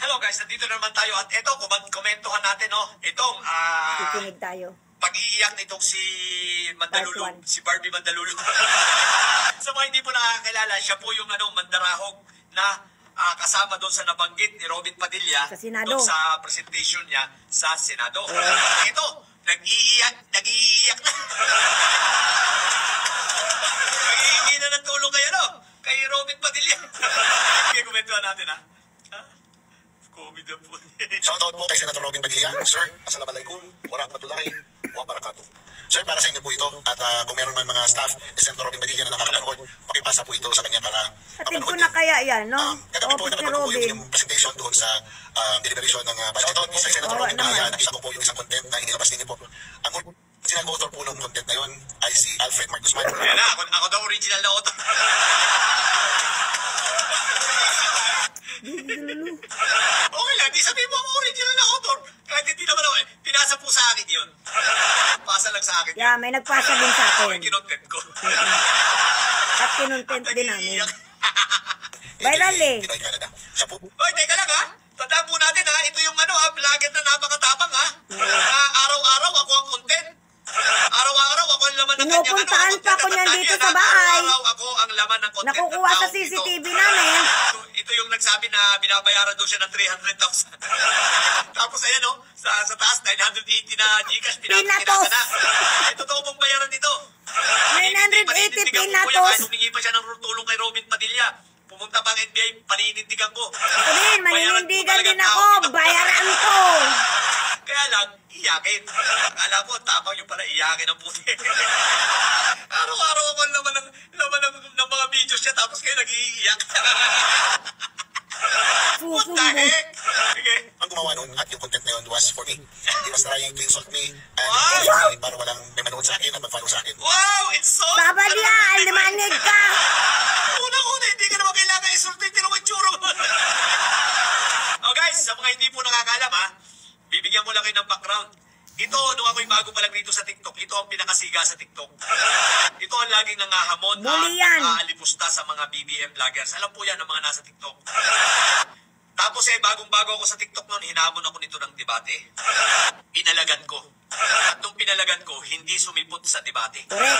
Hello guys, nandito naman tayo at ito, komentuhan natin, no? Itong, Kikinig tayo. pag-iiyak nitong si Mandalulong, si Barbie Mandalulong. Sa mga hindi po nakakilala, siya po yung mandarahog na kasama doon sa nabanggit ni Robin Padilla sa Senado. Doon sa presentation niya sa Senado. Ito, nag-iiyak na. Nag-iingi na ng tulong kay Robin Padilla. Okay, komentuhan natin ha. COVID na po. Shoutout po kay Senator Robin Padilla. Sir, assalamualaikum warahmatullahi wabarakatuh. Sir, para sa inyo po ito. At kung meron man mga staff ni Senator Robin Padilla na nakakanood, pakipasa po ito sa kanya para atin ko na kaya yan, no? Kagabi po naman po yung presentation doon sa deliberation ng shoutout ni Senator Robin Padilla. Nakita ko po yung isang content na inilabas ninyo po. Ang original author po ng content na yun ay si Alfred Mark Guzman. Yan na, ako daw original na author. Okay lang, di sabihin mo ako original na author. Kahit hindi naman ako pinasa po sa akin yun. Pasa lang sa akin yun. Yeah, may nagpasa din sa akin. Okay, kinontent ko. At kinontent din namin. Viral eh. Oy, teka lang ha. Tandaan po natin ha. Ito yung vlogger na napakatapang ha. Araw-araw ako ang content. Araw-araw ako ang laman ng kanyang pinupuntahan pa ko niyan dito sa bahay. Araw-araw ako ang laman ng content. Nakukuha sa CCTV namin. Ito yung nagsabi na binabayaran doon siya ng 300,000. Tapos ayan sa taas 980 na Gcash Pinatos. na. Totoo pong bayaran dito. 980 pinatos. Kahit humingi pa siya ng tulong kay Robin Padilla. Pumunta pa ang NBI, paninindigan ko. Sabihin, maninindigan din ako. Bayaran ko. Kaya lang, iyakin. Akala ko, tapang yung pala iyakin ang puti. Araw-araw ako laman ng mga videos niya, tapos kayo nag-iiyak. What the heck? Okay. Ang gumawa nun at yung content na yun was for me. He was trying to insult me and para walang may manood sa akin at mag-follow sa akin. Wow! Insult! Babalian! Limanig ka! Una-una, hindi ka naman kailangan insultin. Tino mo tsuro mo. Oh guys, sa mga hindi po nakakalam ha, bibigyan ko lang kayo ng background. Ito, nung ako'y bago pa lang dito sa TikTok, ito ang pinakasiga sa TikTok. Ito ang laging nangahamon at aalipusta sa mga BBM vloggers. Alam po yan ng mga nasa TikTok. Tapos bagong-bago ako sa TikTok noon, hinamon ako nito ng debate. Pinalagan ko. At nung pinalagan ko, hindi sumipot sa debate. Correct.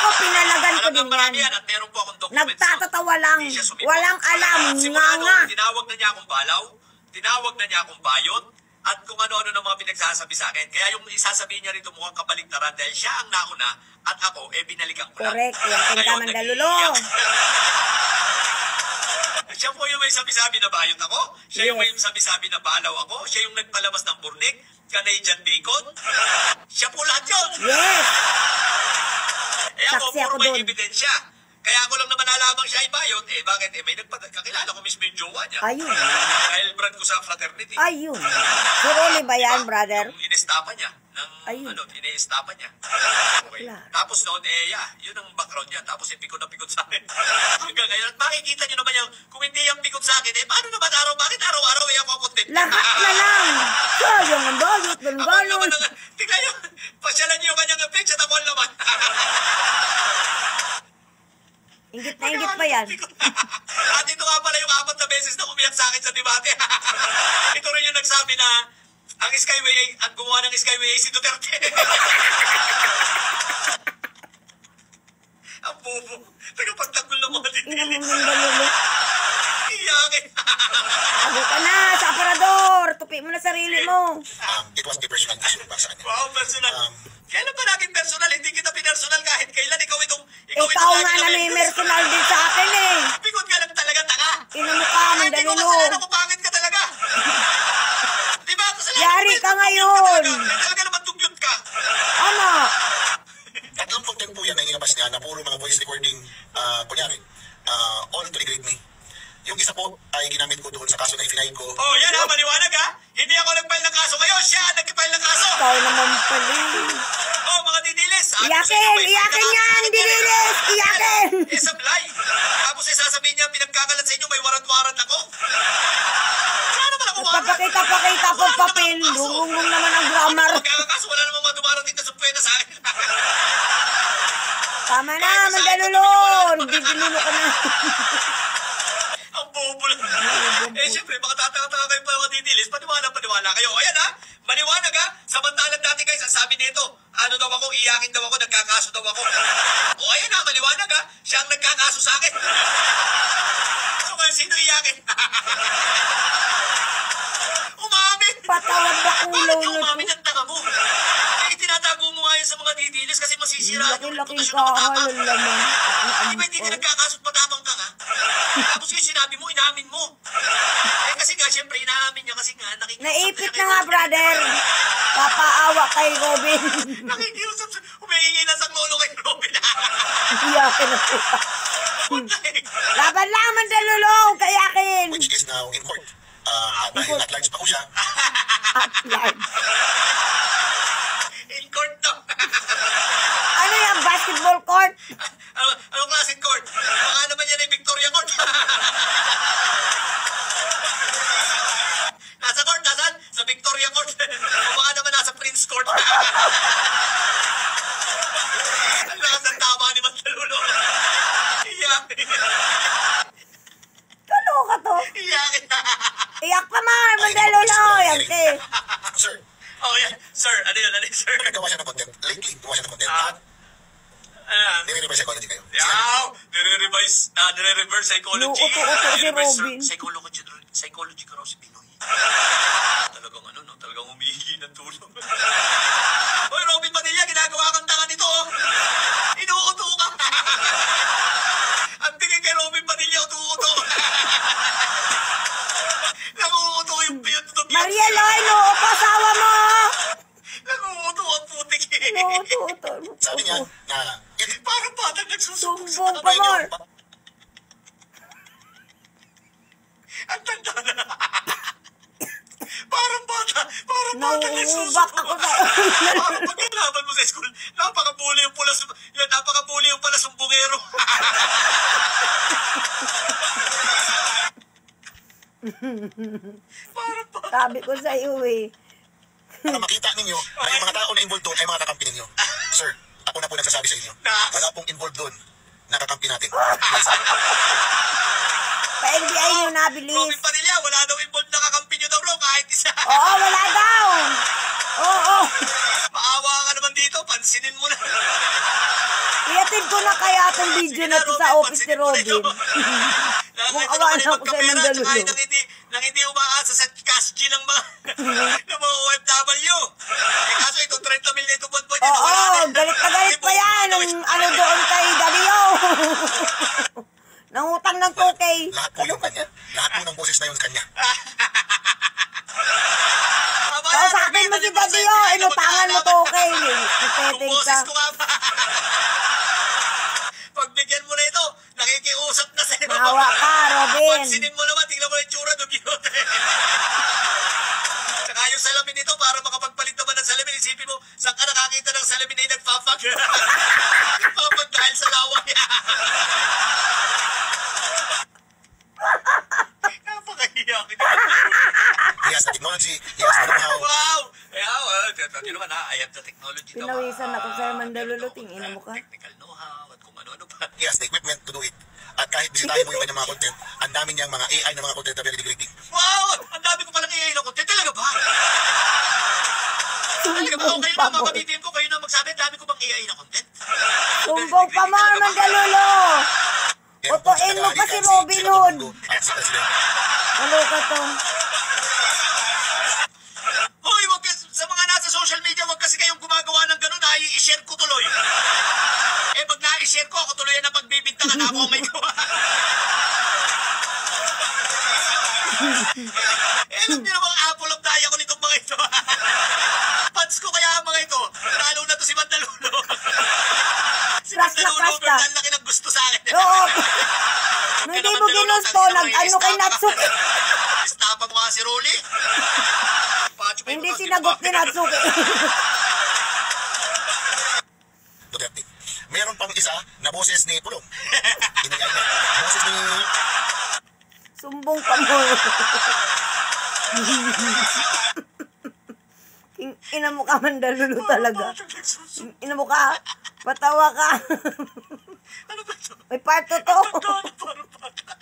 Ako pinalagan ko din yan. At meron po akong documents. Nagtatatawa lang. Walang alam. Nga. Tinawag na niya akong balaw. Tinawag na niya akong bayot. At kung ano-ano ng mga pinagsasabi sa akin. Kaya yung isasabihin niya rito mukhang kabaligtaran dahil siya ang nauna at ako, binalikan ko lang. Correct. Yan ka Mandalulong. Siya po yung may sabi-sabi na bayot ako. Siya yung may sabi-sabi na balaw ako. Siya yung nagpalabas ng burnik. Canadian bacon. Siya po lahat yun. Yes. Ako, puro may ebidensya. Kaya ako lang naman nalamang siya ay bayot. Bakit? May kakilala ko mismo yung jowa niya. Ayun. Dahil brand ko sa fraternity. Ayun. Surely ba yan, brother? Yung inestapa niya. Iniestapa niya. Okay. Tapos noon, yun ang background niya. Tapos pikot na pikot sa akin. Hanggang ngayon, at makikita niyo naman yung, kung hindi yung pikot sa akin, paano naman bakit araw-araw ako content? Lahat na lang. Sayang ang bayot, ganun. Tingnan niyo, pasyalan niyo yung kanyang page at ako ang laman. Ingit na ingit pa yan. At ito nga pala yung 4 na beses na umiyak sa akin sa debate. Ito rin yung nagsabi na ang gumawa ng Skyway ay si Duterte. Ang bobo. Tagapagtanggol ng mga details. Iyakin. Sabi ka na, sa aparador. Tupi mo na sarili mo. It was a personal issue para sa kanya. Wow, personal. Kailan pa naging personal? Hindi kita pinersonal kahit kailan. Ikaw nga na may personal din sa akin eh. Pikot ka lang talaga, tanga. Inamukha mo, Hindi ko kasalanan kung pangit ka talaga. Diba? Yari ka ngayon. Talaga naman tugyot ka. Ano? Tatlong content po yan na inilabas niya na puro mga voice recording, kunyari, all to the great me. Yung isa po ay ginamit ko doon sa kaso na ifinahid ko. Oh, yan ha, maliwanag ha. Hindi ako nag-file ng kaso ngayon. Siya ang nag-file ng kaso. Ikaw naman pali. Oh, mga didilis. Iyakin yan, didilis. Iyakin. Sablay. Tapos sasabihin niya, pinagkakalat sa inyo, may warrant ako. Wala naman ako warrant. Papakita po papel. Lungong naman ang grammar. Magkakaso, wala naman mga dumarating na sumpwena sa akin. Tama na, Mandalulong. Didilulo ka na. Ang bobo. bobo lang. Siyempre, baka tatanga-tanga kayo pa mga didilis, paniwala kayo. Ayan ha, maliwanag ha. Samantalang dati guys, ang sabi nito, ano daw ako, iyakin daw ako, nagkakaso daw ako. O ayan ha, maliwanag ha, siya ang nagkakaso sa akin. So kaya sino iyakin? Umamin! Patawad ba ulo Bakit yung nito? umamin ang tanga mo? Tinatago mo nga yan sa mga didilis kasi masisira yung Laki-laking reputasyon ng matapang. kahal naman. Di ba hindi ka nagkakasot matapang ka nga? Tapos yung sinabi mo, inamin mo. Kasi nga, syempre, inaamin niya kasi nga, nakikiusap Naipit siya na nga, brother. Papaawa kay Robin. Nakikiusap siya. Humihingi na sa lolo kay Robin. Iyakin na po. Laban lang, Mandalulong, kayakin. which is now in court. Dahil at large pa ko siya, At large. In court to. Ano yung basketball court? Anong klaseng court? Baka naman yan ay Victoria Court. Nasa court, nasan? Sa Victoria Court. O baka naman nasa Prince Court. Ang lakas ng tama ni Mandalulo. Iyakin. Kaloka to. Iyakin. Iyak pa man, Mandalulong. Yan ke. sir, Oh, yeah. Sir, ano yun, sir? nagawa siya ng content. Lately, gawa siya ng content. Nire-reverse psychology kayo. Yaw! Nire-reverse psychology. Uto-uto si Nire-reverse Robin. psychology ka raw si Pinoy. Talagang ano, no? Talagang humihingi ng tulong. Hoy, Robin Padilla, ginagawa kang tanga nito, oh. Inuuto ka. Ang tingin kay Robin Padilla, uto-uto. Nanguuto yung piyot-tut. Maria Loy, no, pasawa mo. Nanguuto ang putik. Uto-uto. Sabi niya na, Parang batang nagsusumbong sa Sumbong pa kamay niyo. more. Ang tanda na. Parang bata Nauubak nagsusumbong. ako sa... Parang pagkalaban mo sa school, napakabuli yung pula, napakabuli yung pala sumbungero. Parang bata. Sabi ko sa iyo eh. para makita ninyo na yung mga tao na involved doon ay mga kakampi ninyo. Sir, ako na po nagsasabi sa inyo. Wala pong involved doon. Nakakampi natin. Pa-NBI nyo nabilis. Robin Padilla, wala daw involved na kakampi nyo daw, bro, kahit isa. Oo, wala daw. Oo. Maawa ka naman dito, pansinin mo na. Iatid ko na kaya itong video na to sa office ni Robin. Kung awa na ako sa Mandaluyong. Nang hindi umaasa sa cash G ng mga OFW. Kaso ito 30 million ito buwan-buwan yan. Oo, galit na galit pa yan. Ano doon kay Dario. Nangutang ng 2K. Lahat po yung kanya. Lahat po ng boses na yun kanya. Kausapin mo si Dario. Inutangan mo 2K. Iteteng ka. Boses ko nga ba? Pagbigyan mo na ito, nakikiusap na sa'yo. Maawa ka, Robin. Pansinin mo naman, tingnan mo na yung tsura, dugyot. Tsaka yung salamin nito, para makapagpalit naman ng salamin, isipin mo, saan ka nakakita ng salamin na nagpapag? Papag dahil sa laway. Napakahiyakin. He has the technology. He has the know-how. Wow! Yun naman ha, I have the technology daw. Pinawisan ako sa Mandaluyong. Tingin mo ka. Technical know-how at kung ano-ano pa. He has the equipment to do it. At kahit bisitahin mo yung kanyang mga content, ang dami niyang mga AI na mga content na very degrading. Wow! Ang dami ko palang i-AI na content. Talaga ba? Talaga ba? Okay na, mga kabibim ko. Kayo na magsabi, ang dami ko bang AI na content? Sumbong pa mo, Mandaluyong. Utuin mo pa si Robin Hood. At si President. Ano ka to? Hoy, wag ka, sa mga nasa social media, wag kasi kayong gumagawa ng ganun, ha? I-share ko tuloy. Pag na-i-share ko, ako tuloy na pagbibintangan ako may gawa. Alam niyo namang apple of the eye ako nitong mga ito. Fans ko kaya ang mga ito. Lalo na to si Mandalulo. Si Mandalulo, pero ang laki ng gusto sa akin. Oo. Hindi mo ginusto, nag-ano kay Natsuki. Istapa mo nga si Rolly. Hindi sinagot ni Natsuki. Duterte. Meron pang isa na boses ni Pulong. Inayay niya. Boses ni... Sumbong pa mo. Ina mo ka, Mandaluyong talaga. Ina mo ka, patawa ka. Ano ba ito? May part 2 to. Parang bata.